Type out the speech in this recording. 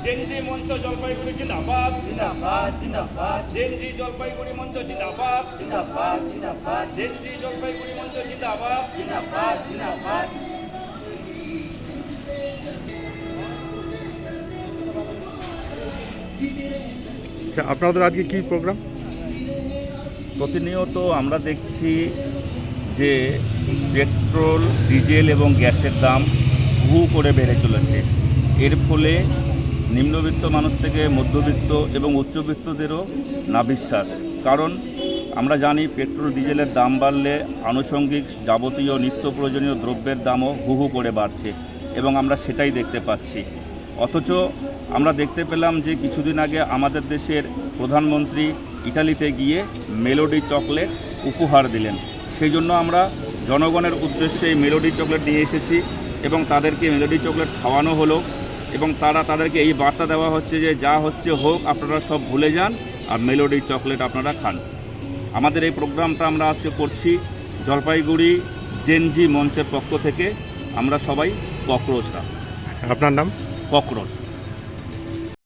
Gen Z মঞ্চ জলপাইগুড়ি জিন্দাবাদ জিন্দাবাদ জিন্দাবাদ জেনজি জলপাইগুড়ি মঞ্চ জিন্দাবাদ জিন্দাবাদ জিন্দাবাদ জেনজি জলপাইগুড়ি মঞ্চ জিন্দাবাদ জিন্দাবাদ জিন্দাবাদ আপনাদের আজকে কি প্রোগ্রাম? প্রতিনিয়ত আমরা দেখছি যে পেট্রোল, ডিজেল এবং গ্যাসের দাম হু করে বেড়ে চলেছে। এর ফলে নিম্নবিত্ত মানুষ থেকে মধ্যবিত্ত এবং উচ্চবিত্তদেরও নাভিশ্বাস। কারণ আমরা জানি পেট্রোল ডিজেলের দাম বাড়লে আনুষঙ্গিক যাবতীয় নিত্য প্রয়োজনীয় দ্রব্যের দামও হু করে বাড়ছে এবং আমরা সেটাই দেখতে পাচ্ছি। অথচ আমরা দেখতে পেলাম যে কিছুদিন আগে আমাদের দেশের প্রধানমন্ত্রী ইটালিতে গিয়ে মেলোডি চকলেট উপহার দিলেন। সেই জন্য আমরা জনগণের উদ্দেশ্যে এই মেলোডি চকলেট নিয়ে এসেছি এবং তাদেরকে মেলোডি চকলেট খাওয়ানো হলো এবং তাদেরকে এই বার্তা দেওয়া হচ্ছে যে যা হচ্ছে হোক, আপনারা সব ভুলে যান আর মেলোডি চকলেট আপনারা খান। আমাদের এই প্রোগ্রামটা আমরা আজকে করছি জলপাইগুড়ি জেনজি মঞ্চের পক্ষ থেকে। আমরা সবাই ককরোচরা। আপনার নাম? ককরোচ।